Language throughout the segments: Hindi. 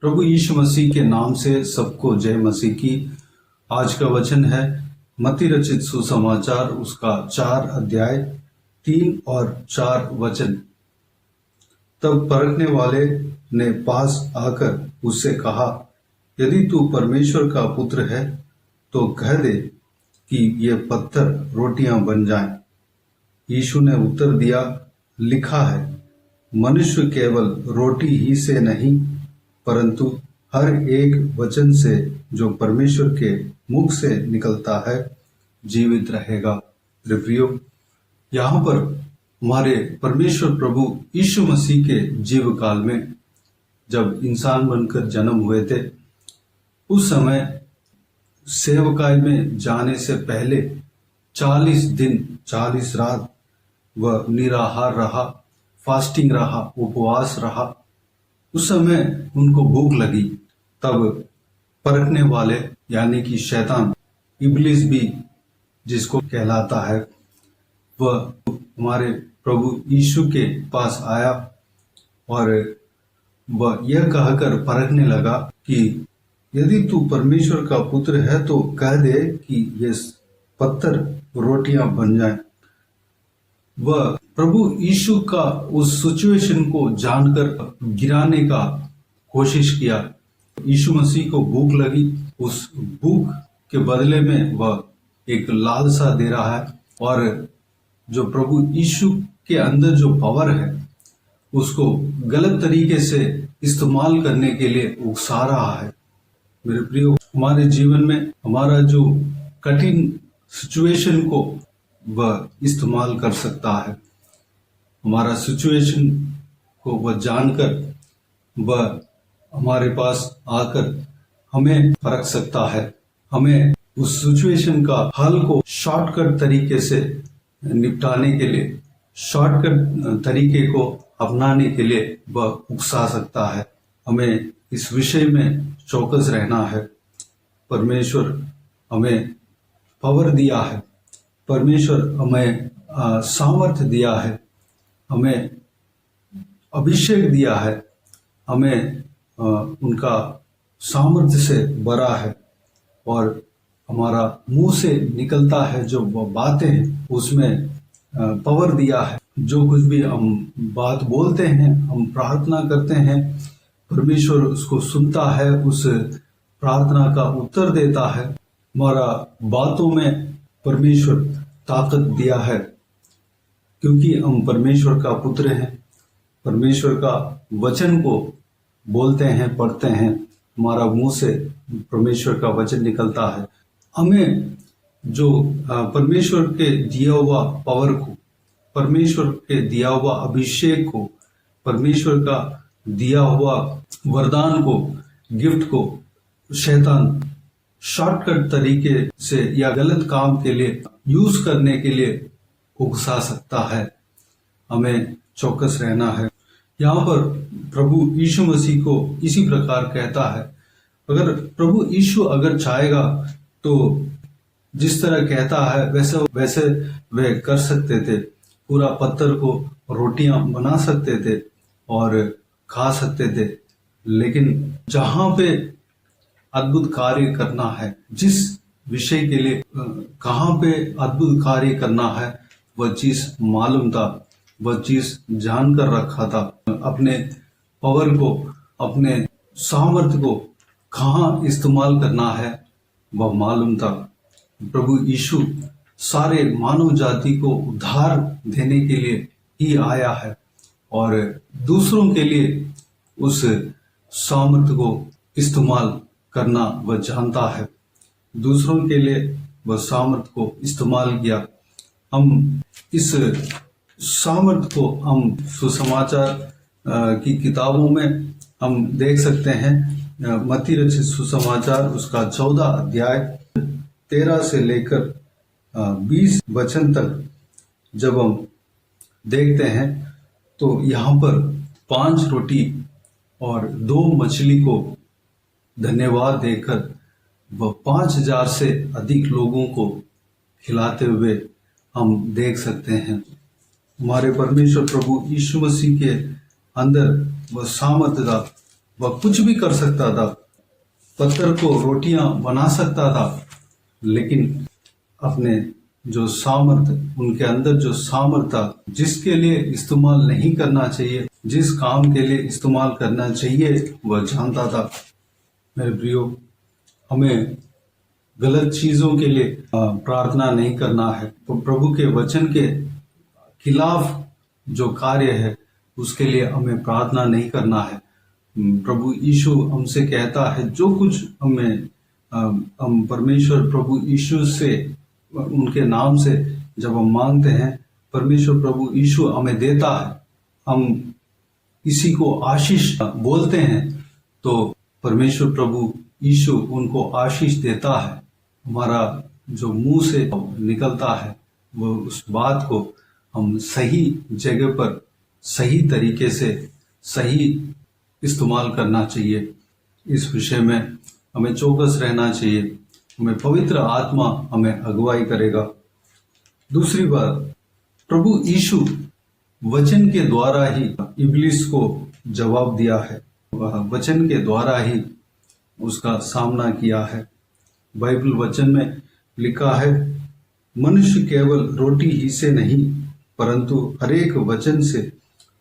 प्रभु यीशु मसीह के नाम से सबको जय मसीह की। आज का वचन है मत्ती रचित सुसमाचार उसका 4 अध्याय 3 और 4 वचन। तब परखने वाले ने पास आकर उससे कहा, यदि तू परमेश्वर का पुत्र है तो कह दे कि ये पत्थर रोटियां बन जाएं। यीशु ने उत्तर दिया, लिखा है, मनुष्य केवल रोटी ही से नहीं परंतु हर एक वचन से जो परमेश्वर के मुख से निकलता है जीवित रहेगा। प्रियो, यहाँ पर हमारे परमेश्वर प्रभु यीशु मसीह के जीव काल में जब इंसान बनकर जन्म हुए थे, उस समय सेवकाई में जाने से पहले 40 दिन 40 रात वह निराहार रहा, फास्टिंग रहा, उपवास रहा। उस समय उनको भूख लगी। तब परखने वाले यानी कि शैतान, इब्लिस भी जिसको कहलाता है, वह हमारे प्रभु यीशु के पास आया और वह यह कहकर परखने लगा कि यदि तू परमेश्वर का पुत्र है तो कह दे कि ये पत्थर रोटियां बन जाएं। वह प्रभु यीशु का उस सिचुएशन को जानकर गिराने का कोशिश किया। यीशु मसीह को भूख लगी, उस भूख के बदले में वह एक लालसा दे रहा है और जो प्रभु यीशु के अंदर जो पावर है उसको गलत तरीके से इस्तेमाल करने के लिए उकसा रहा है। मेरे प्रियो, हमारे जीवन में हमारा जो कठिन सिचुएशन को वह इस्तेमाल कर सकता है। हमारा सिचुएशन को वह जानकर वह हमारे पास आकर हमें परख सकता है। हमें उस सिचुएशन का हल को शॉर्टकट तरीके से निपटाने के लिए, शॉर्टकट तरीके को अपनाने के लिए वह उकसा सकता है। हमें इस विषय में चौकस रहना है। परमेश्वर हमें पावर दिया है, परमेश्वर हमें सामर्थ्य दिया है, हमें अभिषेक दिया है, हमें उनका सामर्थ्य से भरा है और हमारा मुंह से निकलता है जो बातें हैं उसमें पावर दिया है। जो कुछ भी हम बात बोलते हैं, हम प्रार्थना करते हैं, परमेश्वर उसको सुनता है, उस प्रार्थना का उत्तर देता है। हमारा बातों में परमेश्वर ताकत दिया है क्योंकि हम परमेश्वर का पुत्र हैं। परमेश्वर का वचन को बोलते हैं, पढ़ते हैं, हमारा मुंह से परमेश्वर का वचन निकलता है। हमें जो परमेश्वर के दिया हुआ पावर को, परमेश्वर के दिया हुआ अभिषेक को, परमेश्वर का दिया हुआ वरदान को, गिफ्ट को शैतान शॉर्टकट तरीके से या गलत काम के लिए यूज करने के लिए उकसा सकता है। हमें चौकस रहना है। यहाँ पर प्रभु यीशु मसीह को इसी प्रकार कहता है, अगर प्रभु यीशु अगर चाहेगा तो जिस तरह कहता है वैसे वे कर सकते थे। पूरा पत्थर को रोटियां बना सकते थे और खा सकते थे। लेकिन जहां पे अद्भुत कार्य करना है, जिस विषय के लिए कहाँ पे अद्भुत कार्य करना है, वह चीज मालूम था, वह चीज जानकर रखा था। अपने पावर को, अपने सामर्थ्य को कहाँ इस्तेमाल करना है वह मालूम था। प्रभु यीशु सारे मानव जाति को उद्धार देने के लिए ही आया है और दूसरों के लिए उस सामर्थ्य को इस्तेमाल करना वह जानता है। दूसरों के लिए वह सामर्थ्य को इस्तेमाल किया। हम इस सामर्थ्य को हम सुसमाचार की किताबों में हम देख सकते हैं। मत्ती रचित सुसमाचार उसका 14 अध्याय 13 से लेकर 20 वचन तक जब हम देखते हैं तो यहाँ पर 5 रोटी और 2 मछली को धन्यवाद देकर वह 5000 से अधिक लोगों को खिलाते हुए हम देख सकते हैं। हमारे परमेश्वर प्रभु यीशु मसीह के अंदर वह सामर्थ्य था वह कुछ भी कर सकता था, पत्थर को रोटियां बना सकता था, लेकिन अपने जो सामर्थ, उनके अंदर जो सामर्थ था, जिसके लिए इस्तेमाल नहीं करना चाहिए, जिस काम के लिए इस्तेमाल करना चाहिए, वह जानता था। मेरे प्रियो, हमें गलत चीजों के लिए प्रार्थना नहीं करना है, तो प्रभु के वचन के खिलाफ जो कार्य है उसके लिए हमें प्रार्थना नहीं करना है। प्रभु यीशु हमसे कहता है, जो कुछ हम परमेश्वर प्रभु यीशु से, उनके नाम से जब हम मांगते हैं, परमेश्वर प्रभु यीशु हमें देता है। हम इसी को आशीष बोलते हैं तो परमेश्वर प्रभु यीशु उनको आशीष देता है। हमारा जो मुंह से निकलता है, वो उस बात को हम सही जगह पर सही तरीके से सही इस्तेमाल करना चाहिए। इस विषय में हमें चौकस रहना चाहिए। हमें पवित्र आत्मा हमें अगुवाई करेगा। दूसरी बात, प्रभु यीशु वचन के द्वारा ही इब्लिस को जवाब दिया है। वह वचन के द्वारा ही उसका सामना किया है। बाइबल वचन में लिखा है, मनुष्य केवल रोटी ही से नहीं परंतु हरेक वचन से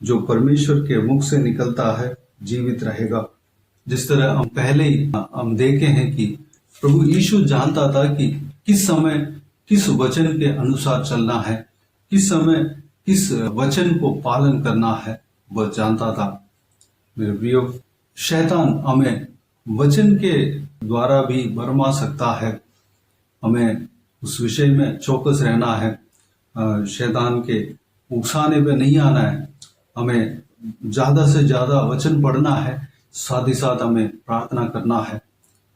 जो परमेश्वर के मुख से निकलता है जीवित रहेगा। जिस तरह हम पहले ही हम देखे हैं कि प्रभु यीशु जानता था कि किस समय किस वचन के अनुसार चलना है, किस समय किस वचन को पालन करना है, वह जानता था। मेरे प्रियो, शैतान हमें वचन के द्वारा भी भरमा सकता है। हमें उस विषय में चौकस रहना है। शैतान के उकसाने पे नहीं आना है। हमें ज्यादा से ज्यादा वचन पढ़ना है, साथ ही साथ हमें प्रार्थना करना है।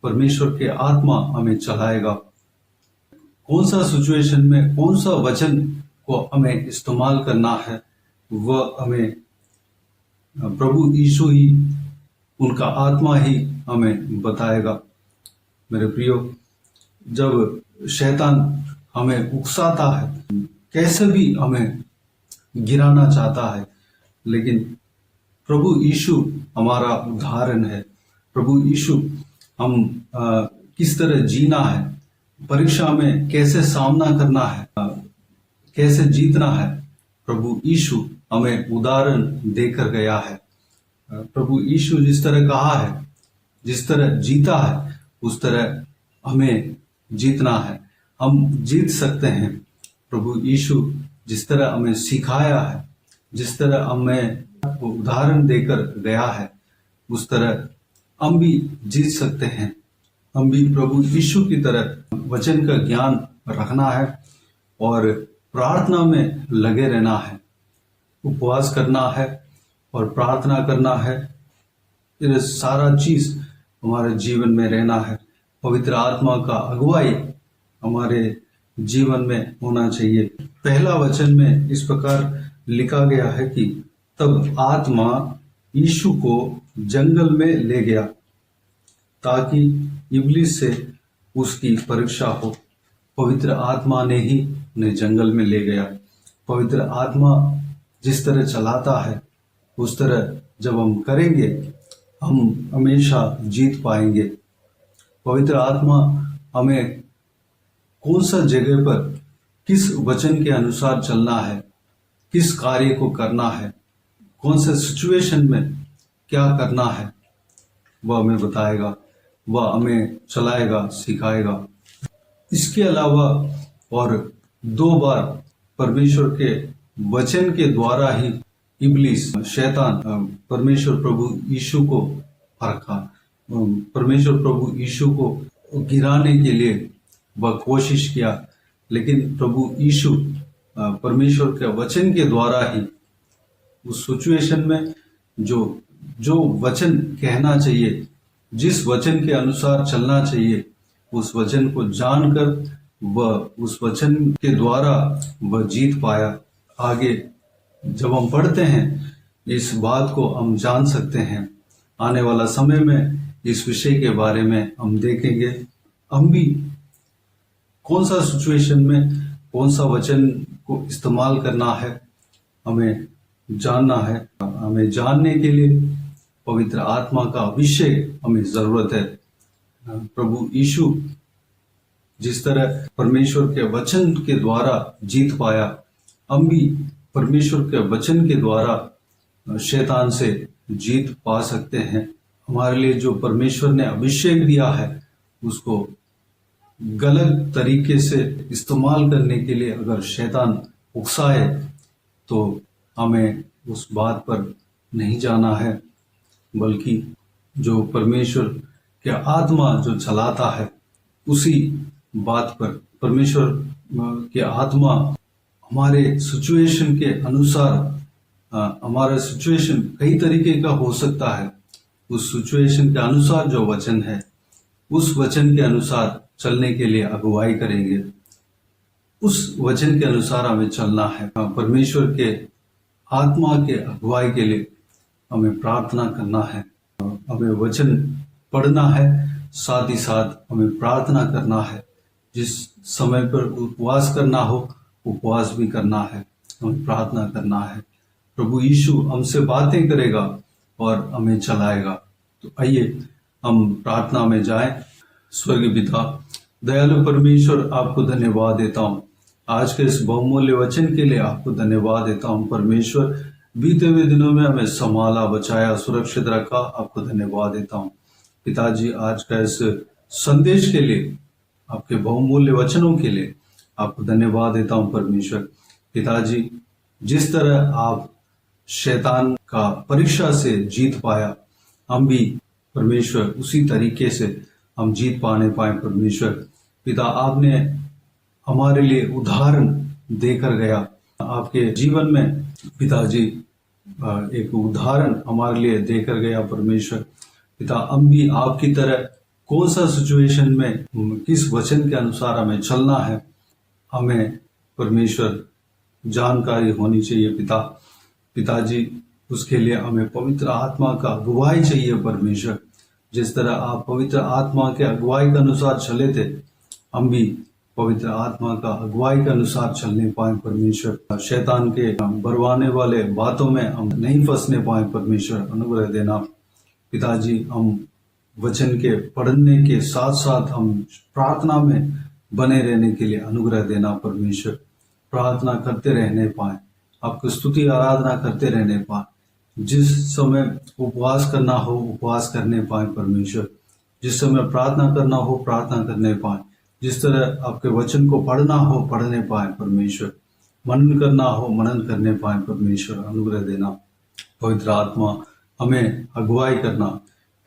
परमेश्वर के आत्मा हमें चलाएगा। कौन सा सिचुएशन में कौन सा वचन को हमें इस्तेमाल करना है, वह हमें प्रभु यीशु ही, उनका आत्मा ही हमें बताएगा। मेरे प्रियो, जब शैतान हमें उकसाता है, कैसे भी हमें गिराना चाहता है, लेकिन प्रभु यीशु हमारा उदाहरण है। प्रभु यीशु हम किस तरह जीना है, परीक्षा में कैसे सामना करना है, कैसे जीतना है, प्रभु यीशु हमें उदाहरण देकर गया है। प्रभु यीशु जिस तरह कहा है, जिस तरह जीता है, उस तरह हमें जीतना है। हम जीत सकते हैं। प्रभु यीशु जिस तरह हमें सिखाया है, जिस तरह हमें उदाहरण देकर गया है, उस तरह हम भी जीत सकते हैं। हम भी प्रभु यीशु की तरह वचन का ज्ञान रखना है और प्रार्थना में लगे रहना है, उपवास करना है और प्रार्थना करना है। ये सारा चीज हमारे जीवन में रहना है। पवित्र आत्मा का अगुवाई हमारे जीवन में होना चाहिए। पहला वचन में इस प्रकार लिखा गया है कि तब आत्मा यीशु को जंगल में ले गया ताकि इब्लिस से उसकी परीक्षा हो। पवित्र आत्मा ने ही उन्हें जंगल में ले गया। पवित्र आत्मा जिस तरह चलाता है, उस तरह जब हम करेंगे, हम हमेशा जीत पाएंगे। पवित्र आत्मा हमें कौन सा जगह पर किस वचन के अनुसार चलना है, किस कार्य को करना है, कौन से सिचुएशन में क्या करना है, वह हमें बताएगा, वह हमें चलाएगा, सिखाएगा। इसके अलावा और 2 बार परमेश्वर के वचन के द्वारा ही इब्लिस, शैतान, परमेश्वर प्रभु यीशु को परखा। परमेश्वर प्रभु यीशु को गिराने के लिए वह कोशिश किया, लेकिन प्रभु यीशु परमेश्वर के वचन के द्वारा ही उस सिचुएशन में जो वचन कहना चाहिए, जिस वचन के अनुसार चलना चाहिए, उस वचन को जानकर वह उस वचन के द्वारा वह जीत पाया। आगे जब हम पढ़ते हैं, इस बात को हम जान सकते हैं। आने वाला समय में इस विषय के बारे में हम देखेंगे। हम भी कौन सा सिचुएशन में कौन सा वचन को इस्तेमाल करना है, हमें जानना है। हमें जानने के लिए पवित्र आत्मा का अभिषेक हमें जरूरत है। प्रभु यीशु जिस तरह परमेश्वर के वचन के द्वारा जीत पाया, हम भी परमेश्वर के वचन के द्वारा शैतान से जीत पा सकते हैं। हमारे लिए जो परमेश्वर ने अभिषेक दिया है उसको गलत तरीके से इस्तेमाल करने के लिए अगर शैतान उकसाए तो हमें उस बात पर नहीं जाना है, बल्कि जो परमेश्वर के आत्मा जो चलाता है उसी बात पर, परमेश्वर के आत्मा हमारे सिचुएशन के अनुसार, हमारा सिचुएशन कई तरीके का हो सकता है, उस सिचुएशन के अनुसार जो वचन है उस वचन के अनुसार चलने के लिए अगुवाई करेंगे। उस वचन के अनुसार हमें चलना है। परमेश्वर के आत्मा के अगुवाई के लिए हमें प्रार्थना करना है, हमें वचन पढ़ना है, साथ ही साथ हमें प्रार्थना करना है। जिस समय पर उपवास करना हो उपवास भी करना है, हमें प्रार्थना करना है। प्रभु यीशु हमसे बातें करेगा और हमें चलाएगा। तो आइए हम प्रार्थना में जाएं। स्वर्गीय पिता, दयालु परमेश्वर, आपको धन्यवाद देता हूँ आज के इस बहुमूल्य वचन के लिए। आपको धन्यवाद देता हूँ परमेश्वर, बीते हुए दिनों में हमें संभाला, बचाया, सुरक्षित रखा। आपको धन्यवाद देता हूँ पिताजी, आज का इस संदेश के लिए, आपके बहुमूल्य वचनों के लिए आपको धन्यवाद देता हूँ परमेश्वर। पिताजी, जिस तरह आप शैतान का परीक्षा से जीत पाया, हम भी परमेश्वर उसी तरीके से हम जीत पाने पाए परमेश्वर। पिता, आपने हमारे लिए उदाहरण देकर गया, आपके जीवन में पिताजी एक उदाहरण हमारे लिए देकर गया परमेश्वर। पिता, हम भी आपकी तरह कौन सा सिचुएशन में किस वचन के अनुसार हमें चलना है, हमें परमेश्वर जानकारी होनी चाहिए पिता। पिताजी, उसके लिए हमें पवित्र आत्मा का अगुवाई चाहिए परमेश्वर। जिस तरह आप पवित्र आत्मा के अगुवाई के अनुसार चले थे, हम भी पवित्र आत्मा का अगुवाई के अनुसार चलने पाए परमेश्वर। शैतान के बरवाने वाले बातों में हम नहीं फंसने पाए परमेश्वर, अनुग्रह देना पिताजी। हम वचन के पढ़ने के साथ साथ हम प्रार्थना में बने रहने के लिए अनुग्रह देना परमेश्वर। प्रार्थना करते रहने पाए, आपकी स्तुति आराधना करते रहने पाए, जिस समय उपवास करना हो उपवास करने पाए परमेश्वर, जिस समय प्रार्थना करना हो प्रार्थना करने पाए, जिस तरह आपके वचन को पढ़ना हो पढ़ने पाए परमेश्वर, मनन करना हो मनन करने पाए परमेश्वर, अनुग्रह देना। पवित्र आत्मा हमें अगुवाई करना,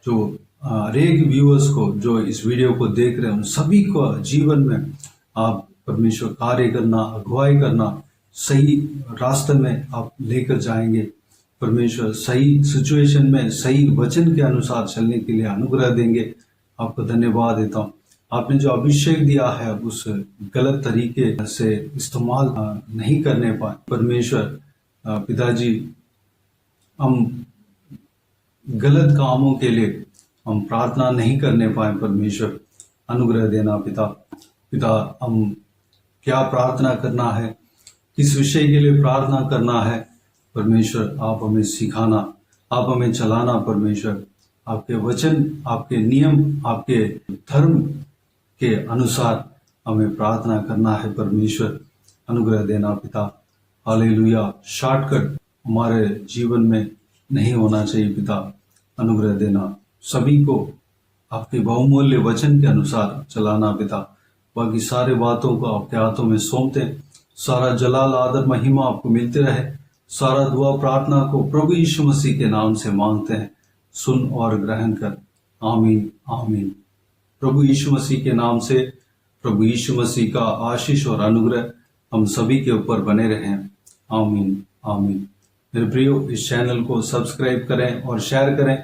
जो हरेक व्यूअर्स को जो इस वीडियो को देख रहे हैं उन सभी को जीवन में आप परमेश्वर कार्य करना, अगुवाई करना, सही रास्ते में आप लेकर जाएंगे परमेश्वर। सही सिचुएशन में सही वचन के अनुसार चलने के लिए अनुग्रह देंगे। आपको धन्यवाद देता हूँ, आपने जो अभिषेक दिया है उस गलत तरीके से इस्तेमाल नहीं करने पाए परमेश्वर। पिताजी, हम गलत कामों के लिए हम प्रार्थना नहीं करने पाए परमेश्वर, अनुग्रह देना पिता। पिता, हम क्या प्रार्थना करना है, किस विषय के लिए प्रार्थना करना है परमेश्वर, आप हमें सिखाना, आप हमें चलाना परमेश्वर। आपके वचन, आपके नियम, आपके धर्म के अनुसार हमें प्रार्थना करना है परमेश्वर, अनुग्रह देना पिता। हालेलुया। शॉर्टकट हमारे जीवन में नहीं होना चाहिए पिता, अनुग्रह देना। सभी को आपके बहुमूल्य वचन के अनुसार चलाना पिता। बाकी सारे बातों को आपके हाथों में सौंपते हैं। सारा जलाल, आदर, महिमा आपको मिलते रहे। सारा दुआ प्रार्थना को प्रभु यीशु मसीह के नाम से मांगते हैं, सुन और ग्रहण कर। आमीन आमीन। प्रभु यीशु मसीह के नाम से प्रभु यीशु मसीह का आशीष और अनुग्रह हम सभी के ऊपर बने रहें। आमीन आमीन। मेरे प्रियो, इस चैनल को सब्सक्राइब करें और शेयर करें।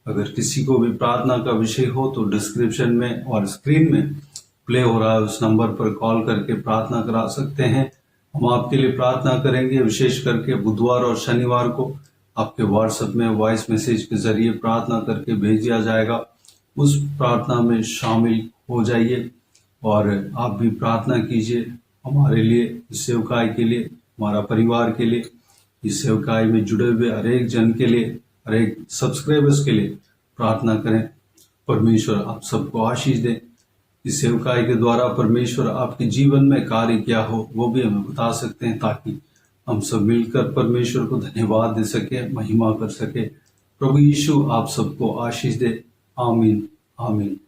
अगर किसी को भी प्रार्थना का विषय हो तो डिस्क्रिप्शन में और स्क्रीन में प्ले हो रहा है उस नंबर पर कॉल करके प्रार्थना करा सकते हैं। हम आपके लिए प्रार्थना करेंगे। विशेष करके बुधवार और शनिवार को आपके व्हाट्सएप में वॉइस मैसेज के जरिए प्रार्थना करके भेज दिया जाएगा। उस प्रार्थना में शामिल हो जाइए और आप भी प्रार्थना कीजिए हमारे लिए, इस सेवकाई के लिए, हमारा परिवार के लिए, इस सेवकाई में जुड़े हुए हरेक जन के लिए, हर एक सब्सक्राइबर्स के लिए प्रार्थना करें। परमेश्वर आप सबको आशीष दे। इस सेवकाई के द्वारा परमेश्वर आपके जीवन में कार्य किया हो वो भी हमें बता सकते हैं, ताकि हम सब मिलकर परमेश्वर को धन्यवाद दे सके, महिमा कर सके। प्रभु यीशु आप सबको आशीष दे। आमीन आमीन।